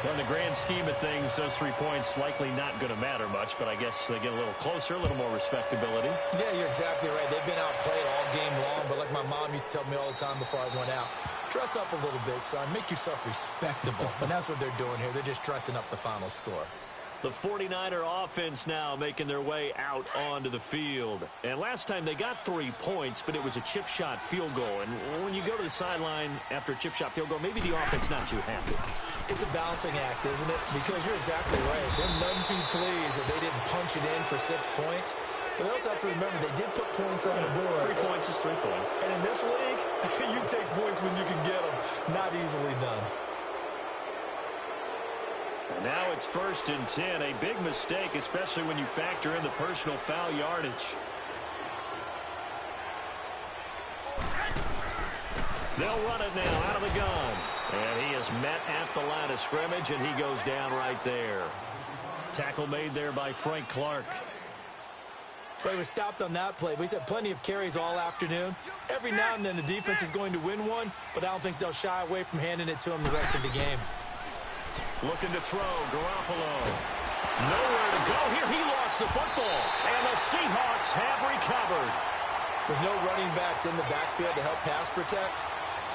Well, in the grand scheme of things, those 3 points likely not going to matter much, but I guess they get a little closer, a little more respectability. Yeah, you're exactly right. They've been outplayed all game long, but like my mom used to tell me all the time before I went out, dress up a little bit, son. Make yourself respectable. And that's what they're doing here. They're just dressing up the final score. The 49er offense now making their way out onto the field. And last time they got 3 points, but it was a chip shot field goal. And when you go to the sideline after a chip shot field goal, maybe the offense not too happy. It's a balancing act, isn't it? Because you're exactly right. They're none too pleased that they didn't punch it in for 6 points. But they also have to remember they did put points on the board. 3 points is 3 points. And in this league, you take points when you can get them. Not easily done. And now it's 1st and 10. A big mistake, especially when you factor in the personal foul yardage. They'll run it now out of the gun. And he is met at the line of scrimmage, and he goes down right there. Tackle made there by Frank Clark. Well, he was stopped on that play, but he's had plenty of carries all afternoon. Every now and then the defense is going to win one, but I don't think they'll shy away from handing it to him the rest of the game. Looking to throw, Garoppolo. Nowhere to go here. He lost the football, and the Seahawks have recovered. With no running backs in the backfield to help pass protect,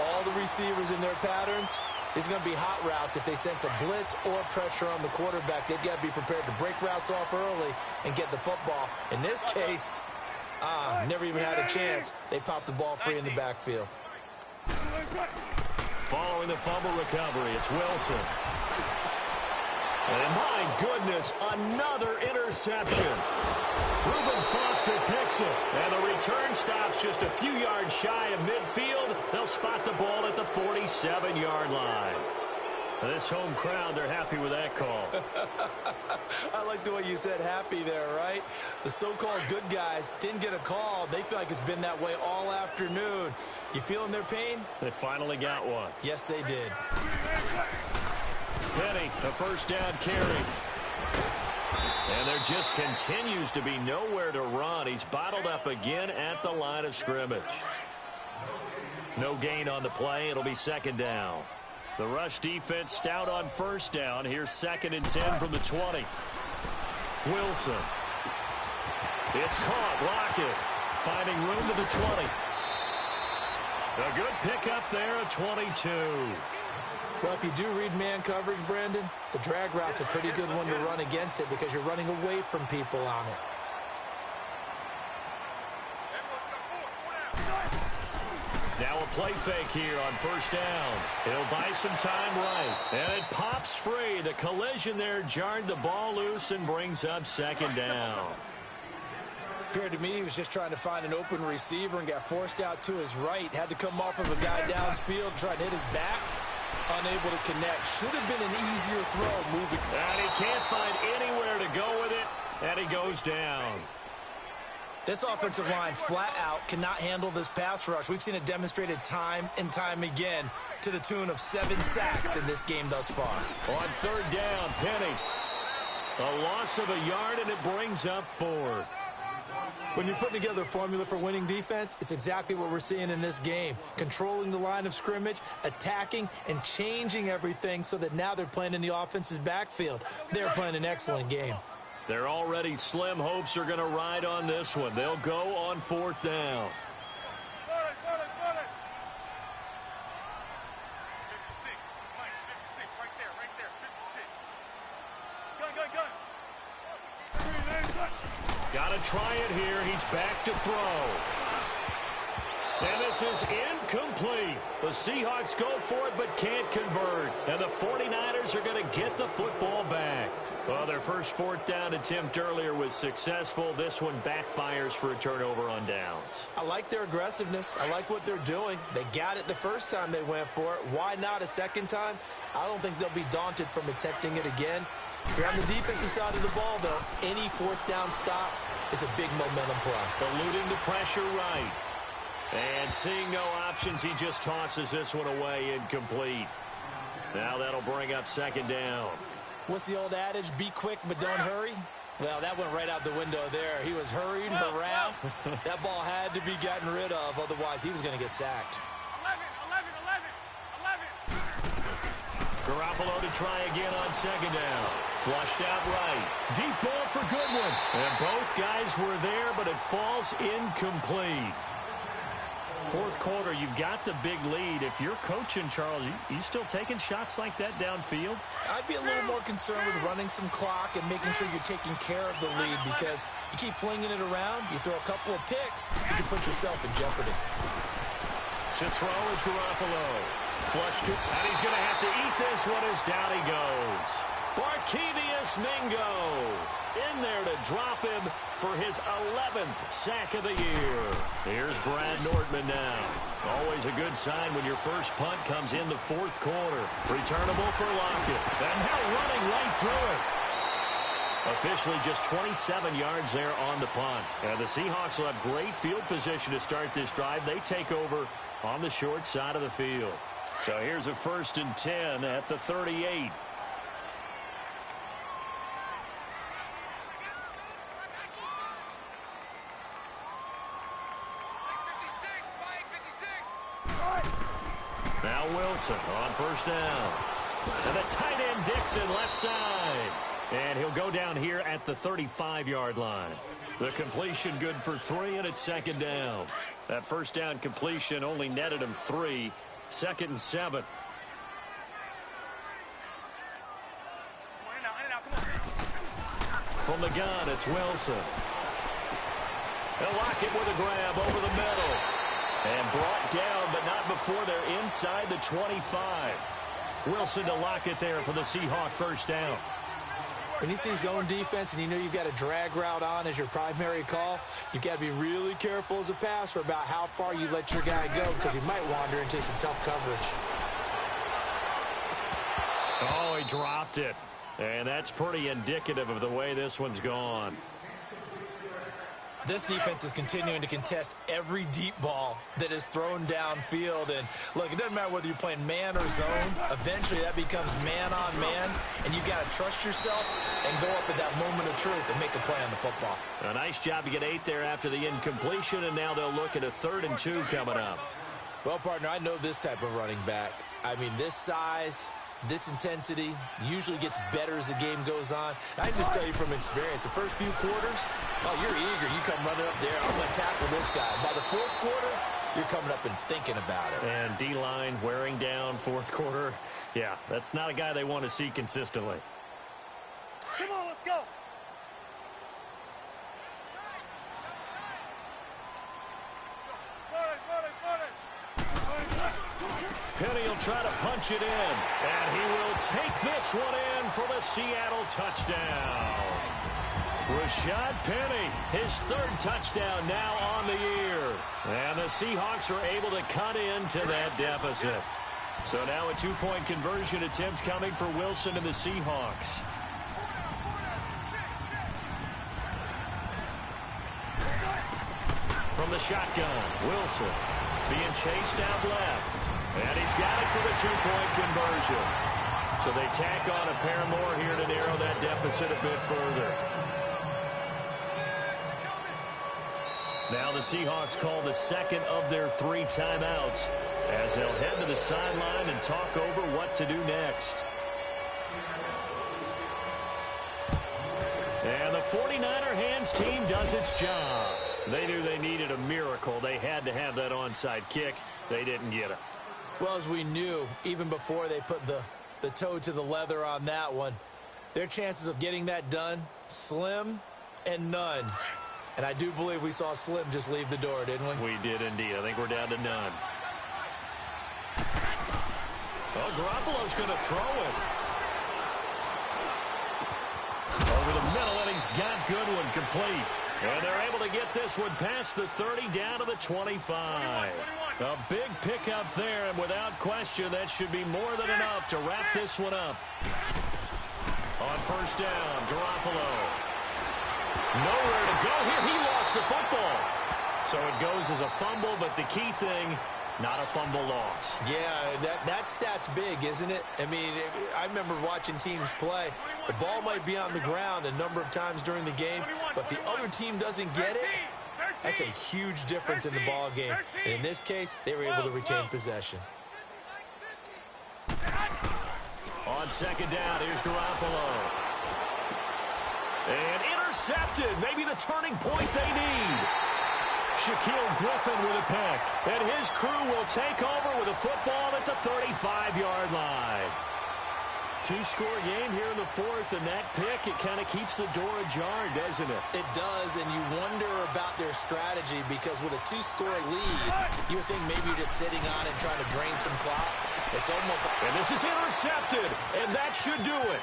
all the receivers in their patterns, it's going to be hot routes if they sense a blitz or pressure on the quarterback. They've got to be prepared to break routes off early and get the football. In this case, never even had a chance. They popped the ball free in the backfield. Following the fumble recovery, it's Wilson. And my goodness, another interception. Reuben Foster picks it, and the return stops just a few yards shy of midfield. They'll spot the ball at the 47-yard line. This home crowd, they're happy with that call. I like the way you said happy there, right? The so-called good guys didn't get a call. They feel like it's been that way all afternoon. You feeling their pain? They finally got one. Yes, they did. Penny, a first down carry. And there just continues to be nowhere to run. He's bottled up again at the line of scrimmage. No gain on the play. It'll be second down. The rush defense stout on first down. Here's 2nd and 10 from the 20. Wilson. It's caught. Lockett finding room to the 20. A good pickup there at 22. Well, if you do read man coverage, Brandon, the drag route's a pretty good one to run against it because you're running away from people on it. Now a play fake here on first down. He'll buy some time right. And it pops free. The collision there jarred the ball loose and brings up second down. Appeared to me he was just trying to find an open receiver and got forced out to his right. Had to come off of a guy downfield, trying to hit his back. Unable to connect. Should have been an easier throw moving. And he can't find anywhere to go with it. And he goes down. This offensive line flat out cannot handle this pass rush. We've seen it demonstrated time and time again to the tune of 7 sacks in this game thus far. On third down, Penny. A loss of a yard, and it brings up 4th. When you're putting together a formula for winning defense, it's exactly what we're seeing in this game. Controlling the line of scrimmage, attacking, and changing everything so that now they're playing in the offense's backfield. They're playing an excellent game. Their already slim hopes are going to ride on this one. They'll go on 4th down. 56, Mike, 56, right there, 56. Gun. Got to try it here. He's back to throw. And this is incomplete. The Seahawks go for it but can't convert. And the 49ers are going to get the football back. Well, their first 4th down attempt earlier was successful. This one backfires for a turnover on downs. I like their aggressiveness. I like what they're doing. They got it the first time they went for it. Why not a second time? I don't think they'll be daunted from attempting it again. If you're on the defensive side of the ball, though, any 4th down stop is a big momentum play. Eluding the pressure right. And seeing no options, he just tosses this one away incomplete. Now that'll bring up second down. What's the old adage? Be quick, but don't hurry. Well, that went right out the window there. He was hurried, harassed. That ball had to be gotten rid of. Otherwise, he was going to get sacked. 11. Garoppolo to try again on second down. Flushed out right. Deep ball for Goodwin. And both guys were there, but it falls incomplete. 4th quarter, you've got the big lead. If you're coaching, Charles, you still taking shots like that downfield? I'd be a little more concerned with running some clock and making sure you're taking care of the lead because you keep flinging it around, you throw a couple of picks, you can put yourself in jeopardy. To throw is Garoppolo. Flushed it, and he's going to have to eat this one as down he goes. Barkevious Mingo in there to drop him for his 11th sack of the year. Here's Brad Nortman now. Always a good sign when your first punt comes in the 4th quarter. Returnable for Lockett. And now running right through it. Officially just 27 yards there on the punt. And the Seahawks will have great field position to start this drive. They take over on the short side of the field. So here's a 1st and 10 at the 38. Now Wilson on first down. And the tight end Dixon left side. And he'll go down here at the 35-yard line. The completion good for 3, and it's second down. That first down completion only netted him 3. 2nd and 7. From the gun, it's Wilson. They'll lock it with a grab over the middle. And brought down, but not before they're inside the 25. Wilson to lock it there for the Seahawk first down. When you see zone defense and you know you've got a drag route on as your primary call, you've got to be really careful as a passer about how far you let your guy go because he might wander into some tough coverage. dropped it. And that's pretty indicative of the way this one's gone. This defense is continuing to contest every deep ball that is thrown downfield. And, look, it doesn't matter whether you're playing man or zone. Eventually, that becomes man-on-man, and you've got to trust yourself and go up at that moment of truth and make a play on the football. A nice job to get 8 there after the incompletion, and now they'll look at a 3rd and 2 coming up. Well, partner, I know this type of running back. I mean, this size, this intensity usually gets better as the game goes on. And I just tell you from experience, the first few quarters, oh, you're eager. You come running up there, I'm going to tackle this guy. By the 4th quarter, you're coming up and thinking about it. And D-line wearing down 4th quarter. Yeah, that's not a guy they want to see consistently. Come on, let's go. Penny will try to punch it in, and he will take this one in for the Seattle touchdown. Rashad Penny, his 3rd touchdown now on the year. And the Seahawks are able to cut into that deficit. So now a 2-point conversion attempt coming for Wilson and the Seahawks. From the shotgun, Wilson being chased out left. And he's got it for the 2-point conversion. So they tack on a pair more here to narrow that deficit a bit further. Now the Seahawks call the 2nd of their 3 timeouts as they'll head to the sideline and talk over what to do next. And the 49er hands team does its job. They knew they needed a miracle. They had to have that onside kick. They didn't get it. Well, as we knew, even before they put the toe to the leather on that one, their chances of getting that done, slim and none. And I do believe we saw Slim just leave the door, didn't we? We did indeed. I think we're down to none. Well, Garoppolo's going to throw it. Over the middle, and he's got Goodwin complete. And they're able to get this one past the 30 down to the 25. A big pickup there, and without question, that should be more than enough to wrap this one up. On 1st down, Garoppolo. Nowhere to go here. He lost the football. So it goes as a fumble, but the key thing, not a fumble loss. Yeah, that stat's big, isn't it? I mean, I remember watching teams play. The ball might be on the ground a number of times during the game, but the other team doesn't get it. That's a huge difference in the ball game. And in this case, they were able to retain possession. On 2nd down, here's Garoppolo. And intercepted. Maybe the turning point they need. Shaquille Griffin with a pick. And his crew will take over with a football at the 35-yard line. 2-score game here in the 4th, and that pick, it kind of keeps the door ajar, doesn't it? It does, and you wonder about their strategy because with a 2-score lead, you would think maybe you're just sitting on it trying to drain some clock. It's almost like... And this is intercepted, and that should do it.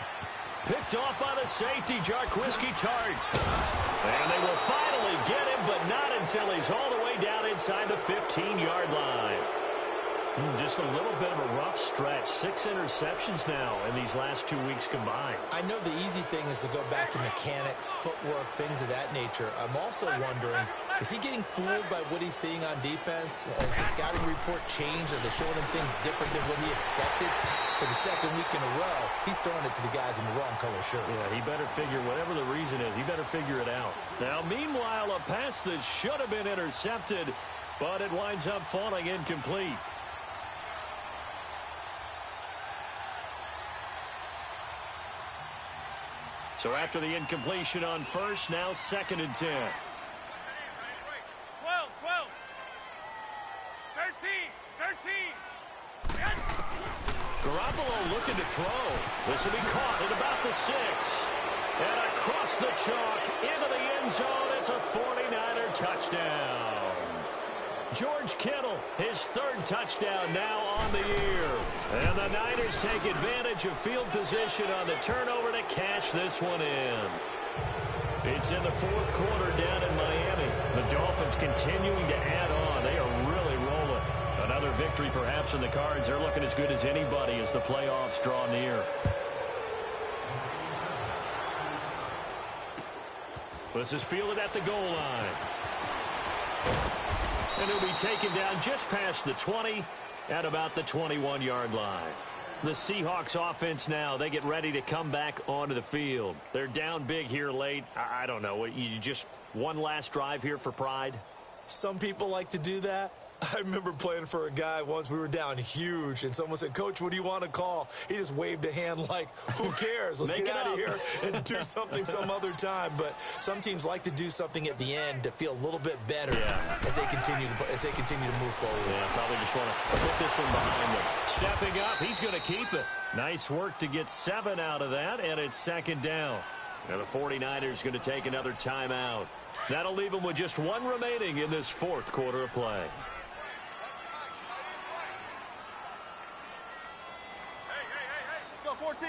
Picked off by the safety, Jarquiski Tart. And they will finally get him, but not until he's all the way down inside the 15-yard line. Just a little bit of a rough stretch. 6 interceptions now in these last 2 weeks combined. I know the easy thing is to go back to mechanics, footwork, things of that nature. I'm also wondering, is he getting fooled by what he's seeing on defense? Has the scouting report changed? Are they showing him things different than what he expected? For the 2nd week in a row, he's throwing it to the guys in the wrong color shirts. Yeah, he better figure, whatever the reason is, he better figure it out. Now, meanwhile, a pass that should have been intercepted, but it winds up falling incomplete. So after the incompletion on 1st, now 2nd and 10. 12, 12. 13. Yes. Garoppolo looking to throw. This will be caught at about the 6. And across the chalk into the end zone. It's a 49er touchdown. George Kittle, his 3rd touchdown now on the year. And the Niners take advantage of field position on the turnover to cash this one in. It's in the 4th quarter down in Miami. The Dolphins continuing to add on. They are really rolling. Another victory perhaps in the cards. They're looking as good as anybody as the playoffs draw near. This is fielded at the goal line. And he'll be taken down just past the 20 at about the 21-yard line. The Seahawks offense now, they get ready to come back onto the field. They're down big here late. I don't know. You just one last drive here for pride? Some people like to do that. I remember playing for a guy once. We were down huge, and someone said, "Coach, what do you want to call?" He just waved a hand like, who cares? Let's get out of here and do something some other time. But some teams like to do something at the end to feel a little bit better as they continue to move forward. Yeah, probably just want to put this one behind them. Stepping up, he's going to keep it. Nice work to get 7 out of that, and it's second down. And the 49ers going to take another timeout. That'll leave them with just 1 remaining in this fourth quarter of play. Let's go 14.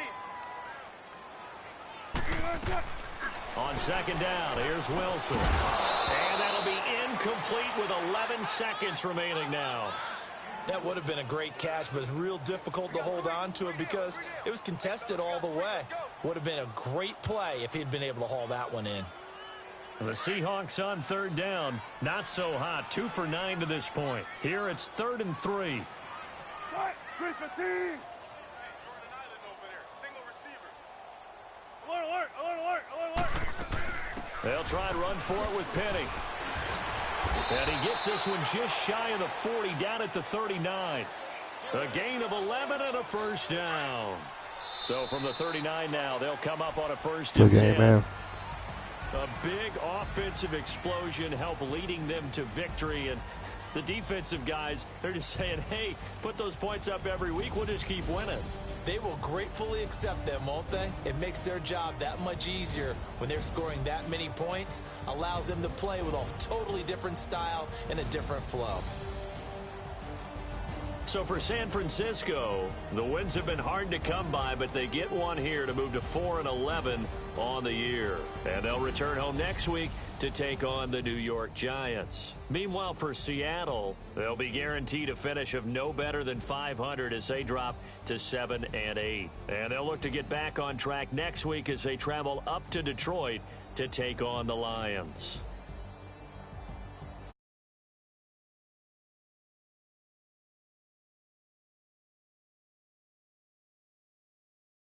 On second down, here's Wilson. And that'll be incomplete with 11 seconds remaining now. That would have been a great catch, but it's real difficult to hold on to it because it was contested all the way. Would have been a great play if he'd been able to haul that one in. The Seahawks on third down. Not so hot. 2 for 9 to this point. Here it's 3rd and 3. Right, Chris Petit. Alert, alert, alert, alert, alert. They'll try and run for it with Penny. And he gets this one just shy of the 40, down at the 39. A gain of 11 and a first down. So from the 39 now, they'll come up on a 1st and 10. Man. A big offensive explosion help leading them to victory. And the defensive guys, they're just saying, hey, put those points up every week. We'll just keep winning. They will gratefully accept them, won't they? It makes their job that much easier when they're scoring that many points. Allows them to play with a totally different style and a different flow. So for San Francisco, the wins have been hard to come by, but they get one here to move to 4-11 on the year. And they'll return home next week to take on the New York Giants. Meanwhile, for Seattle, they'll be guaranteed a finish of no better than 500 as they drop to 7-8. And they'll look to get back on track next week as they travel up to Detroit to take on the Lions.